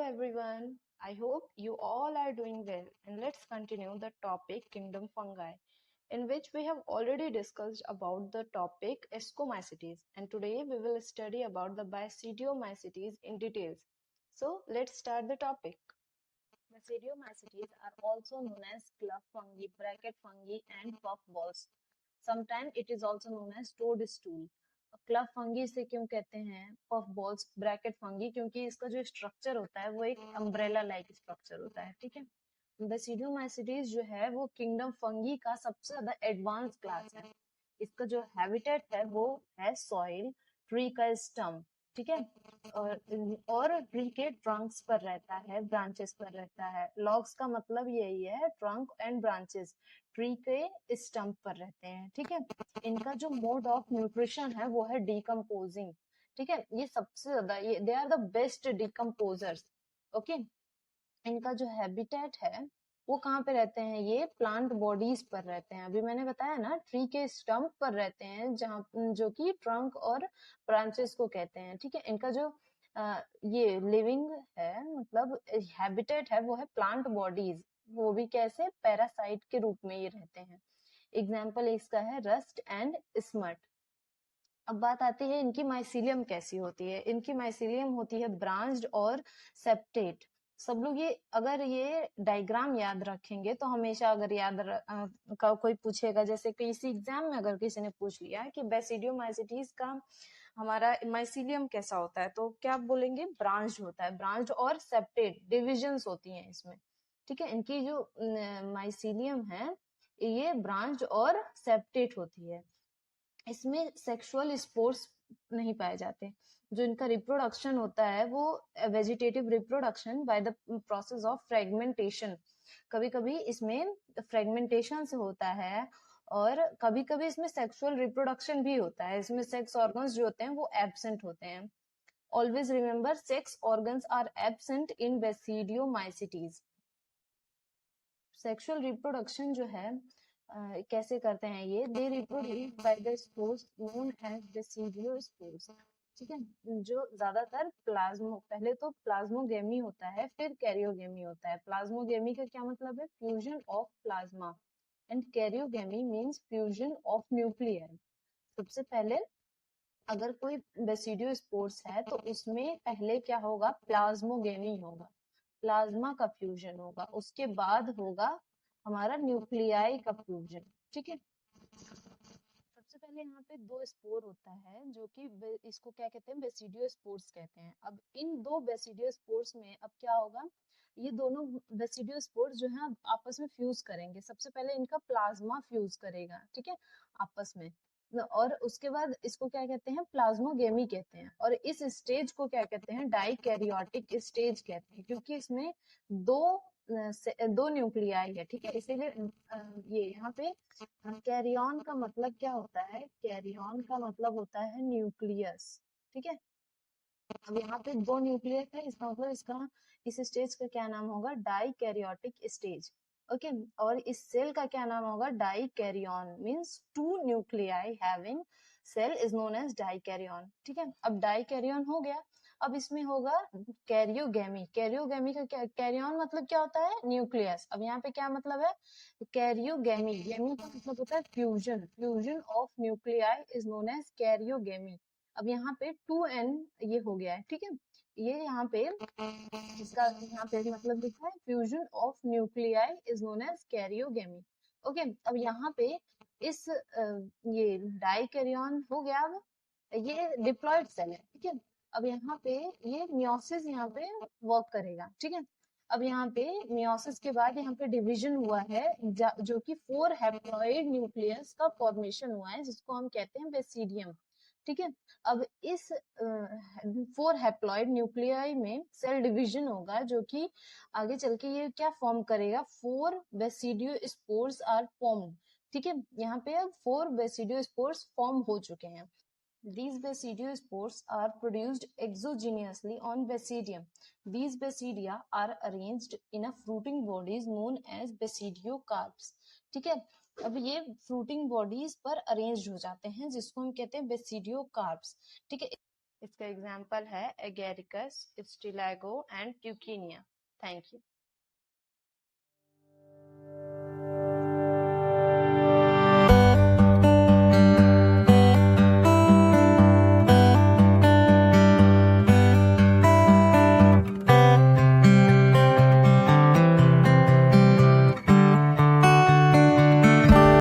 everyone. I hope you all are doing well, and let's continue the topic kingdom fungi, in which we have already discussed about the topic Ascomycetes, and today we will study about the Basidiomycetes in details. So let's start the topic. Basidiomycetes are also known as club fungi, bracket fungi, and puffballs. Sometimes it is also known as toadstool. Club fungi से क्यों कहते हैं puff balls bracket fungi, क्योंकि इसका जो structure होता है वो एक अम्ब्रेला लाइक स्ट्रक्चर होता है. ठीक है. बेसिडियोमाइसीटीज जो है वो किंगडम फंगी का सबसे ज्यादा एडवांस क्लास है. इसका जो हैबिटेट है वो है सॉइल, ट्री का स्टम्प. ठीक है. और ट्री के ट्रंक्स पर रहता है, ब्रांचेस पर रहता है. लॉग्स का मतलब यही है, ट्रंक एंड ब्रांचेस. ट्री के स्टम्प पर रहते हैं. ठीक है. इनका जो मोड ऑफ न्यूट्रिशन है वो है डिकम्पोजिंग. ठीक है. ये सबसे ज्यादा ये they are the best decomposers. Okay. इनका जो हैबिटेट है वो कहाँ पे रहते हैं, ये प्लांट बॉडीज पर रहते हैं. अभी मैंने बताया ना, ट्री के स्टम्प पर रहते हैं, जहाँ जो कि ट्रंक और ब्रांचेस को कहते हैं. ठीक है. इनका जो ये लिविंग है, मतलब हैबिटेट है, वो है प्लांट बॉडीज. वो भी कैसे, पैरासाइट के रूप में ये रहते हैं. एग्जाम्पल इसका है रस्ट एंड स्मट. अब बात आती है इनकी माइसीलियम कैसी होती है. इनकी माइसीलियम होती है ब्रांच्ड और सेप्टेट. सब लोग ये अगर ये डायग्राम याद रखेंगे तो हमेशा अगर का कोई पूछेगा, जैसे किसी एग्जाम में अगर किसी ने पूछ लिया कि बेसिडियोमाइसीटीज का हमारा माइसीलियम कैसा होता है, तो क्या बोलेंगे, ब्रांच्ड होता है. ब्रांच्ड और सेप्टेट डिविजन्स होती हैं इसमें. ठीक है. इनकी जो माइसीलियम है ये ब्रांच और सेप्टेट होती है. इसमें सेक्सुअल स्पोर्स नहीं पाए जाते. जो इनका रिप्रोडक्शन होता है वो vegetative reproduction by the process of fragmentation. कभी कभी इसमें फ्रेगमेंटेशन से होता है और कभी कभी इसमें सेक्सुअल रिप्रोडक्शन भी होता है. इसमें सेक्स ऑर्गन्स जो होते हैं वो एब्सेंट होते हैं. Always remember, sex organs are absent in basidiomycetes. Sexual reproduction जो है कैसे करते हैं ये, they reproduce by the spores known as basidiospores. ठीक है. जो ज्यादातर पहले तो प्लाज्मोगेमी होता है, फिर कैरियोगेमी होता है. प्लाज्मोगेमी का क्या मतलब है, fusion of plasma, and karyogamy means fusion of nuclear. सबसे पहले अगर कोई बेसिडियोस्पोर्स है तो इसमें पहले क्या होगा, प्लाज्मोगेमी होगा, प्लाज्मा का फ्यूजन होगा. उसके बाद होगा हमारा न्यूक्लियाई का फ्यूजन. ठीक है. सबसे पहले यहाँ पे दो स्पोर होता है जो कि इसको क्या कहते हैं, बेसिडियोस्पोर्स कहते हैं. अब इन दो बेसिडियोस्पोर्स में अब क्या होगा, ये दोनों बेसिडियोस्पोर्स जो है आपस में फ्यूज करेंगे. सबसे पहले इनका प्लाज्मा फ्यूज करेगा. ठीक है. आपस में. और उसके बाद इसको क्या कहते हैं, प्लाज्मोगेमी कहते हैं. और इस स्टेज को क्या कहते हैं, डाइकैरियोटिक स्टेज कहते हैं, क्योंकि इसमें दो दो न्यूक्लियाई है. ठीक है. इसीलिए ये यहाँ पे कैरियन का मतलब क्या होता है, कैरियन का मतलब होता है न्यूक्लियस. ठीक है. अब यहाँ पे दो न्यूक्लियस है, इसका मतलब इसका इस स्टेज का क्या नाम होगा, डाइकैरियोटिक स्टेज. ओके. और इस सेल का क्या नाम होगा, dikaryon. Means two nuclei having cell is known as dikaryon. ठीक है. अब डाइकैरियन हो गया. अब इसमें होगा कैरियोगेमी. कैरियोगेमी का क्या, कैरियन मतलब क्या होता है, न्यूक्लियस. अब यहाँ पे क्या मतलब है, कैरियोगेमी. गेमी का मतलब होता है fusion. Fusion of nuclei is known as karyogamy. अब यहाँ पे 2n ये हो गया है. ठीक है. ये यहाँ पे इसका यहाँ पे मतलब लिखा है, fusion of nuclei is known as karyogamy. Okay. अब यहाँ पे इस ये डाइकैरियन हो गया. अब ये डिप्लॉयड सेल है. ठीक है. अब यहाँ पे ये मियोसिस यहाँ पे वर्क करेगा. ठीक है. अब यहाँ पे मियोसिस के बाद यहाँ पे डिवीजन हुआ है, जो कि 4 हैप्लॉइड न्यूक्लियस का फॉर्मेशन हुआ है, जिसको हम कहते हैं बेसिडियम. ठीक है. अब इस 4 हैप्लॉइड न्यूक्लियाई में सेल डिवीजन होगा, जो कि आगे चल के ये क्या फॉर्म करेगा, 4 बेसिडियोस्पोर्स आर फॉर्म्ड. ठीक है. यहाँ पे अब 4 बेसिडियोस्पोर्स फॉर्म हो चुके हैं. These basidiospores are produced exogenously on basidium. These basidia are arranged in a fruiting bodies known as basidiocarps. ठीक है. अब ये फ्रूटिंग बॉडीज पर अरेंज हो जाते हैं, जिसको हम कहते हैं बेसिडियोकार्प्स. ठीक है. इसका एग्जाम्पल है agaricus, ustilago and puccinia. Thank you.